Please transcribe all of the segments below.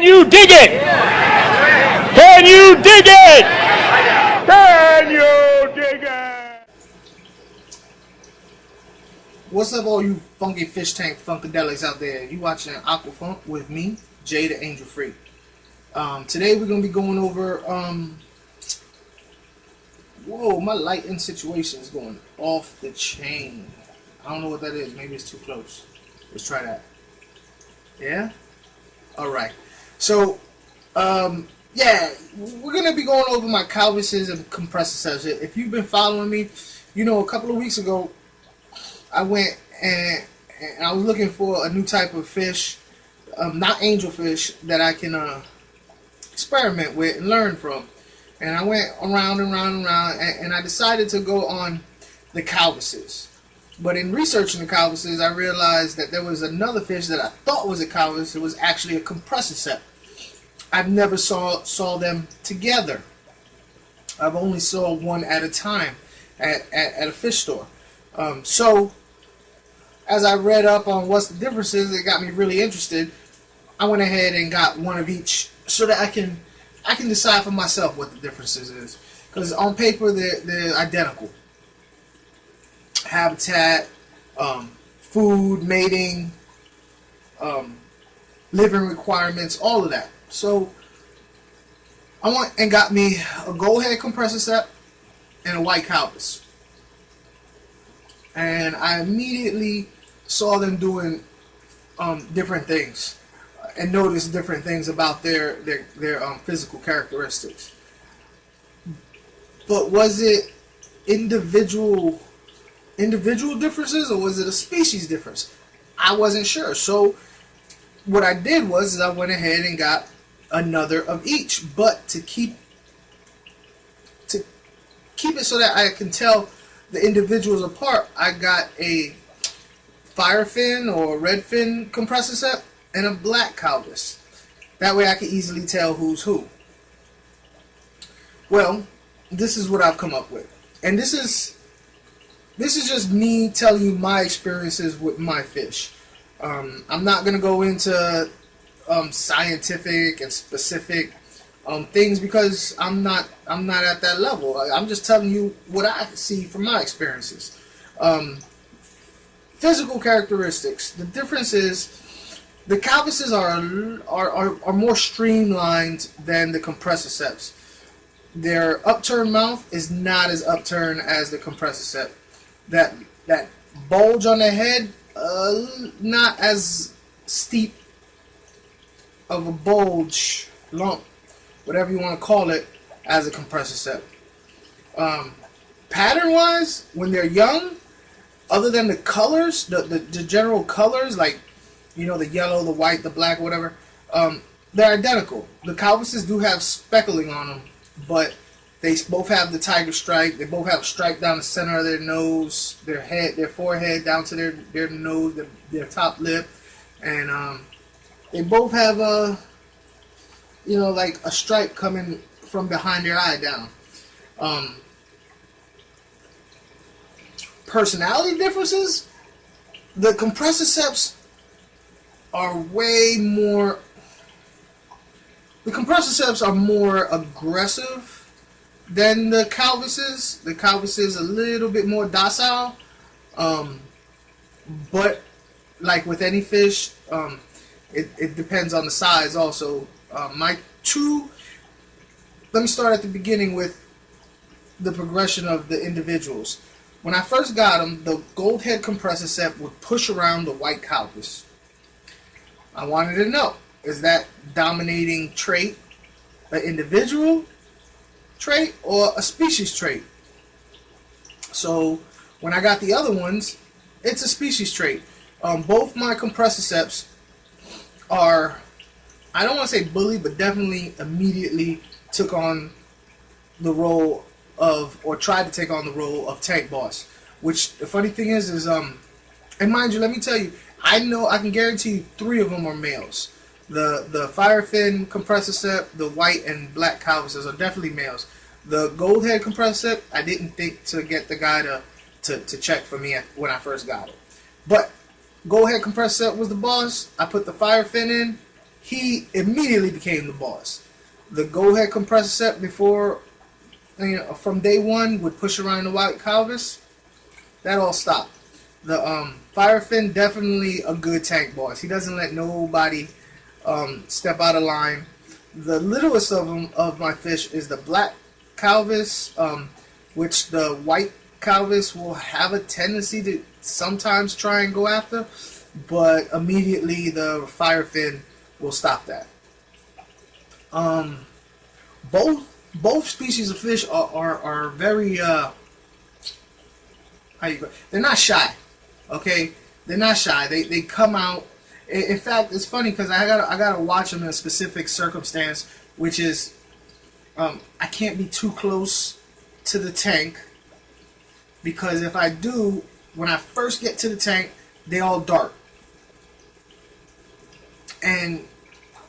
Can you dig it? Can you dig it? Can you dig it? What's up, all you funky fish tank funkadelics out there? You watching Aqua Funk with me, Jay the Angel Freak. Today we're gonna be going over. Whoa, my lighting situation is going off the chain. I don't know what that is. Maybe it's too close. Let's try that. Yeah. All right. So, yeah, we're gonna be going over my Calvuses and Compressicips. If you've been following me, you know a couple of weeks ago I went and I was looking for a new type of fish, not angelfish, that I can experiment with and learn from. And I went around and around and around, and I decided to go on the Calvuses. But in researching the Calvuses, I realized that there was another fish that I thought was a Calvus. It was actually a Compressicep. I've never saw them together. I've only saw one at a time at a fish store. So, as I read up on what's the differences, it got me really interested. I went ahead and got one of each so that I can decide for myself what the differences is. Because on paper, they're identical. Habitat, food, mating, living requirements, all of that. So I went and got me a goldhead Compressicep and a white Calvus. And I immediately saw them doing different things and noticed different things about their physical characteristics. But was it individual differences, or was it a species difference? I wasn't sure. So what I did was I went ahead and got another of each. But to keep it so that I can tell the individuals apart, I got a firefin or redfin Compressicep and a black Calvus. That way I can easily tell who's who. Well, this is what I've come up with. And this is just me telling you my experiences with my fish. I'm not going to go into scientific and specific things, because I'm not at that level. I'm just telling you what I see from my experiences. Physical characteristics. The difference is the Calvuses are more streamlined than the Compressicips. Their upturned mouth is not as upturned as the Compressicep. That bulge on the head, not as steep of a bulge, lump, whatever you want to call it, as a Compressicep. Pattern-wise, when they're young, other than the colors, the general colors, like, you know, the yellow, the white, the black, whatever, they're identical. The Calvuses do have speckling on them, but they both have the tiger stripe. They both have a stripe down the center of their nose, their head, their forehead, down to their nose, their top lip, and they both have a, you know, like a stripe coming from behind their eye down. Personality differences. The Compressicips are way more. The Compressicips are more aggressive than the Calvuses. The Calvuses a little bit more docile, but like with any fish, it depends on the size also. Let me start at the beginning with the progression of the individuals. When I first got them, the goldhead Compressicep would push around the white Calvus. I wanted to know, is that dominating trait an individual trait or a species trait? So when I got the other ones, it's a species trait. Both my Compressicips are, I don't want to say bully, but definitely immediately took on the role of, or tried to take on the role of tank boss. Which, the funny thing is and mind you, let me tell you, I can guarantee you 3 of them are males. The firefin Compressicep, the white and black Calvuses are definitely males. The goldhead Compressicep, I didn't think to get the guy to check for me when I first got it. But goldhead Compressicep was the boss. I put the firefin in, he immediately became the boss. The Goldhead Compressicep before, from day one would push around the white Calvus. That all stopped. The Firefin, definitely a good tank boss. He doesn't let nobody step out of line. The littlest of them of my fish is the black Calvus, which the white Calvus will have a tendency to sometimes try and go after, but immediately the Firefin will stop that. Both species of fish are very they're not shy. Okay, they're not shy. They come out. In fact, it's funny because I gotta watch them in a specific circumstance, which is I can't be too close to the tank, because if I do, when I first get to the tank, they all dart, and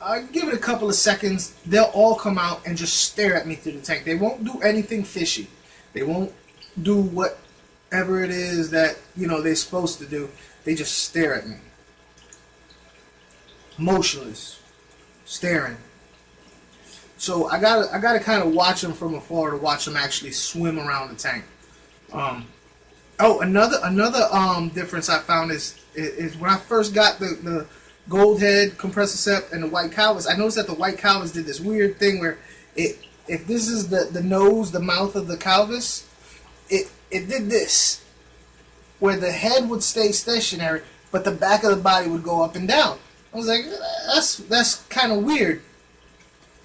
I give it a couple of seconds, they'll all come out and just stare at me through the tank. They won't do anything fishy. They won't do whatever it is that they're supposed to do. They just stare at me, motionless, staring. So I gotta kind of watch them from afar to watch them actually swim around the tank. Another difference I found is when I first got the Goldhead Compressicep and the white Calvus, I noticed that the white Calvus did this weird thing where if this is the nose, the mouth of the Calvus, it did this, where the head would stay stationary, but the back of the body would go up and down. I was like, that's kind of weird,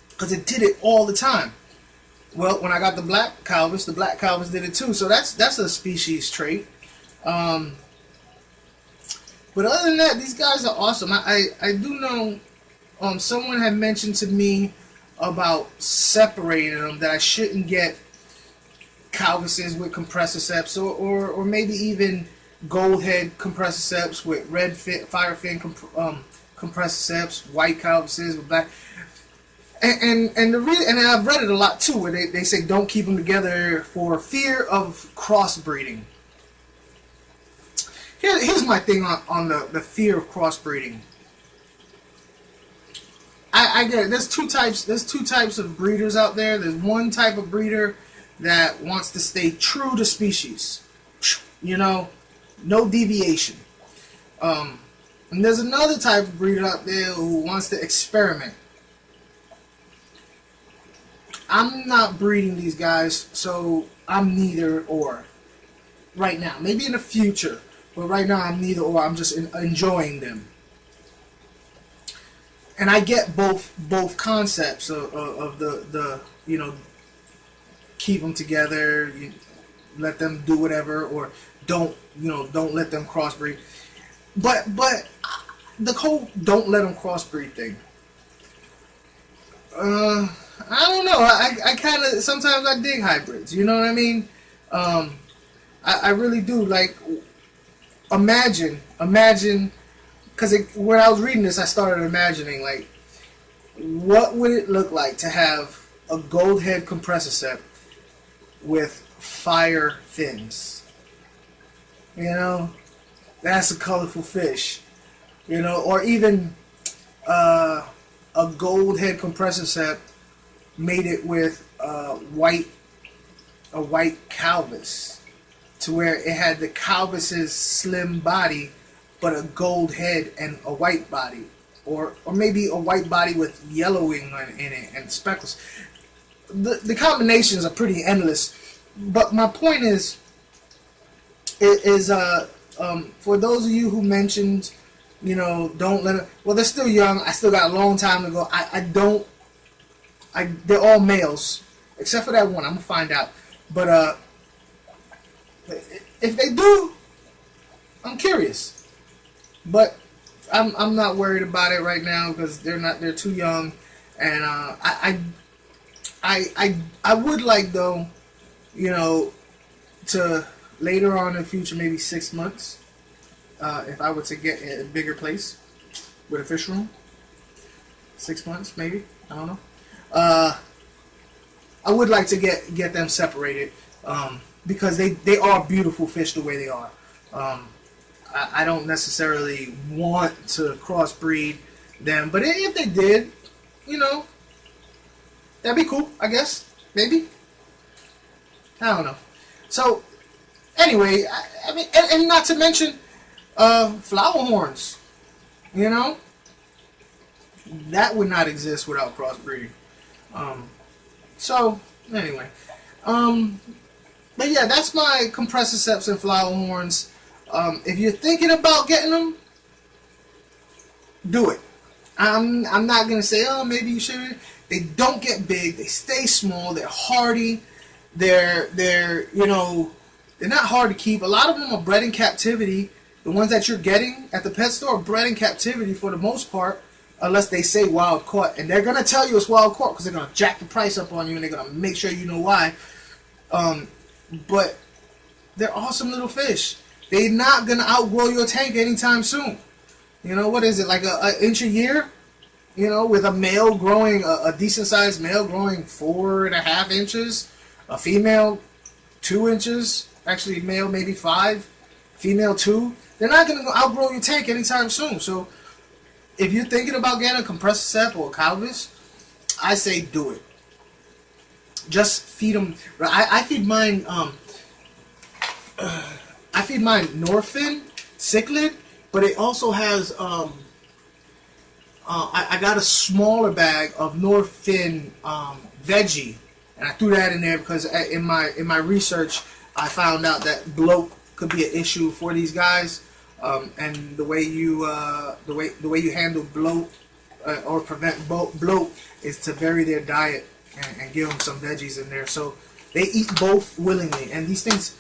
because it did it all the time. Well, when I got the black Calvus did it too. So that's a species trait. But other than that, these guys are awesome. I do know someone had mentioned to me about separating them, that I shouldn't get Calvuses with Compressiciceps, or maybe even Goldhead Compressiciceps with red Firefin Compressiciceps, white Calvuses with black. And I've read it a lot too, where they say don't keep them together for fear of crossbreeding. Here's my thing on the fear of crossbreeding. I get it. There's two types of breeders out there. There's one type of breeder that wants to stay true to species, no deviation. And there's another type of breeder out there who wants to experiment. I'm not breeding these guys, so I'm neither or right now. Maybe in the future, but right now I'm neither or. I'm just enjoying them. And I get both concepts of the keep them together, let them do whatever, or don't let them crossbreed. But the whole don't let them crossbreed thing, I don't know. I kind of sometimes I dig hybrids. You know what I mean? I really do. Like, imagine. Because when I was reading this, I started imagining, like, what would it look like to have a Goldhead Compressicep with fire fins? That's a colorful fish. Or even a Goldhead Compressicep mated with a white Calvus, to where it had the Calvus's slim body, but a gold head and a white body, or maybe a white body with yellowing in it and speckles. The combinations are pretty endless, but my point is for those of you who mentioned, don't let it. Well, they're still young. I still got a long time to go. They're all males, except for that one. I'm gonna find out. But if they do, I'm curious. But I'm not worried about it right now, because they're too young, and I would like, though, to later on in the future, maybe 6 months, if I were to get a bigger place with a fish room. 6 months, maybe, I don't know. I would like to get them separated, because they are beautiful fish the way they are. I don't necessarily want to crossbreed them. But if they did, you know, that'd be cool, I guess. Maybe. I don't know. So, anyway, I mean, and not to mention flower horns. You know? That would not exist without crossbreeding. So, anyway. But yeah, that's my Compressicips and flower horns. If you're thinking about getting them, do it. I'm not gonna say, oh, maybe you shouldn't. They don't get big. They stay small. They're hardy. They're you know, they're not hard to keep. A lot of them are bred in captivity. The ones that you're getting at the pet store are bred in captivity for the most part, unless they say wild caught, and they're gonna tell you it's wild caught because they're gonna jack the price up on you, and they're gonna make sure you know why. But they're awesome little fish. They're not gonna outgrow your tank anytime soon. You know, what is it, like an inch a year? You know, with a male growing, a decent sized male growing 4.5 inches, a female 2 inches, actually male maybe 5, female 2. They're not gonna outgrow your tank anytime soon. So if you're thinking about getting a Compressicep or a Calvus, I say do it. Just feed them. I feed mine. I feed mine Norfin cichlid, but it also has. I got a smaller bag of Norfin veggie, and I threw that in there because in my research I found out that bloat could be an issue for these guys, and the way you handle bloat or prevent bloat is to vary their diet and give them some veggies in there. So they eat both willingly, and these things,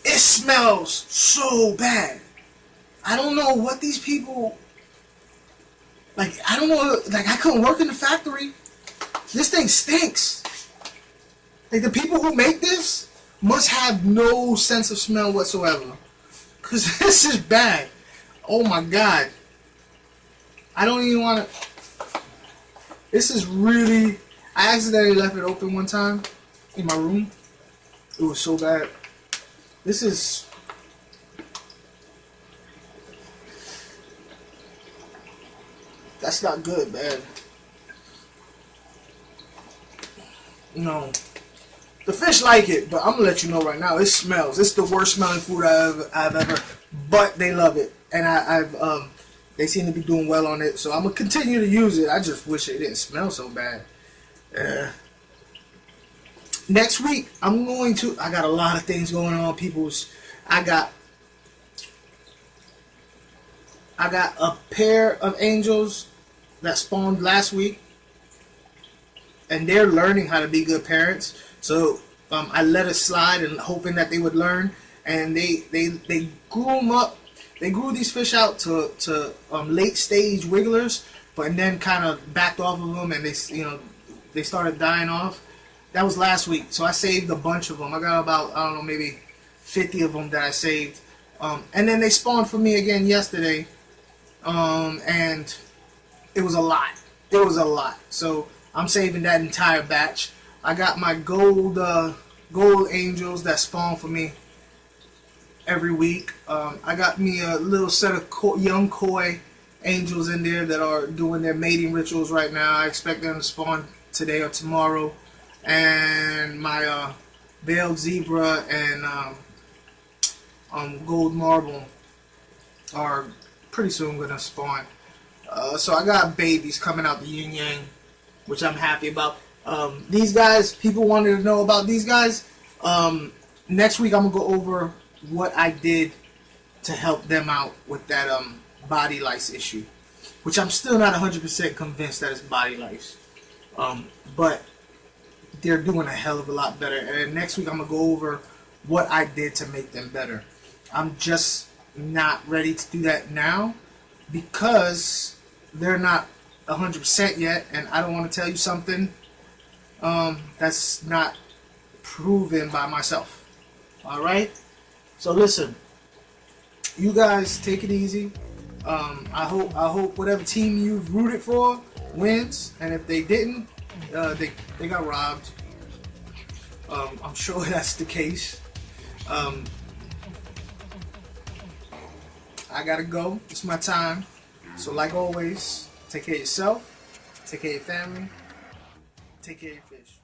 it smells so bad. I don't know what these people, like, I don't know, like, I couldn't work in the factory. This thing stinks. Like, the people who make this must have no sense of smell whatsoever, because this is bad. Oh my God. I don't even want to. This is really. I accidentally left it open one time in my room. It was so bad. This is. That's not good, man. No. The fish like it, but I'm gonna let you know right now. It smells. It's the worst smelling food I've ever. But they love it, and they seem to be doing well on it. So I'm gonna continue to use it. I just wish it didn't smell so bad. Next week I'm going to. I got a lot of things going on, peoples. I got a pair of angels that spawned last week, and they're learning how to be good parents. So I let it slide and hoping that they would learn, and they grew them up. They grew these fish out to late stage wigglers, but then kind of backed off of them, and they started dying off. That was last week, so I saved a bunch of them. I got about, I don't know, maybe 50 of them that I saved, and then they spawned for me again yesterday, and it was a lot. It was a lot. So I'm saving that entire batch. I got my gold angels that spawn for me every week. I got me a little set of young koi angels in there that are doing their mating rituals right now. I expect them to spawn today or tomorrow. And my veiled zebra and gold marble are pretty soon going to spawn. So I got babies coming out the yin yang, which I'm happy about. These guys, people wanted to know about these guys. Next week I'm going to go over what I did to help them out with that body lice issue, which I'm still not 100% convinced that it's body lice. But they're doing a hell of a lot better. And next week I'm going to go over what I did to make them better. I'm just not ready to do that now because they're not 100% yet, and I don't want to tell you something that's not proven by myself. Alright? So listen, you guys take it easy. I hope whatever team you've rooted for wins, and if they didn't, they got robbed. I'm sure that's the case. I gotta go. It's my time. So like always, take care of yourself, take care of your family, take care of your fish.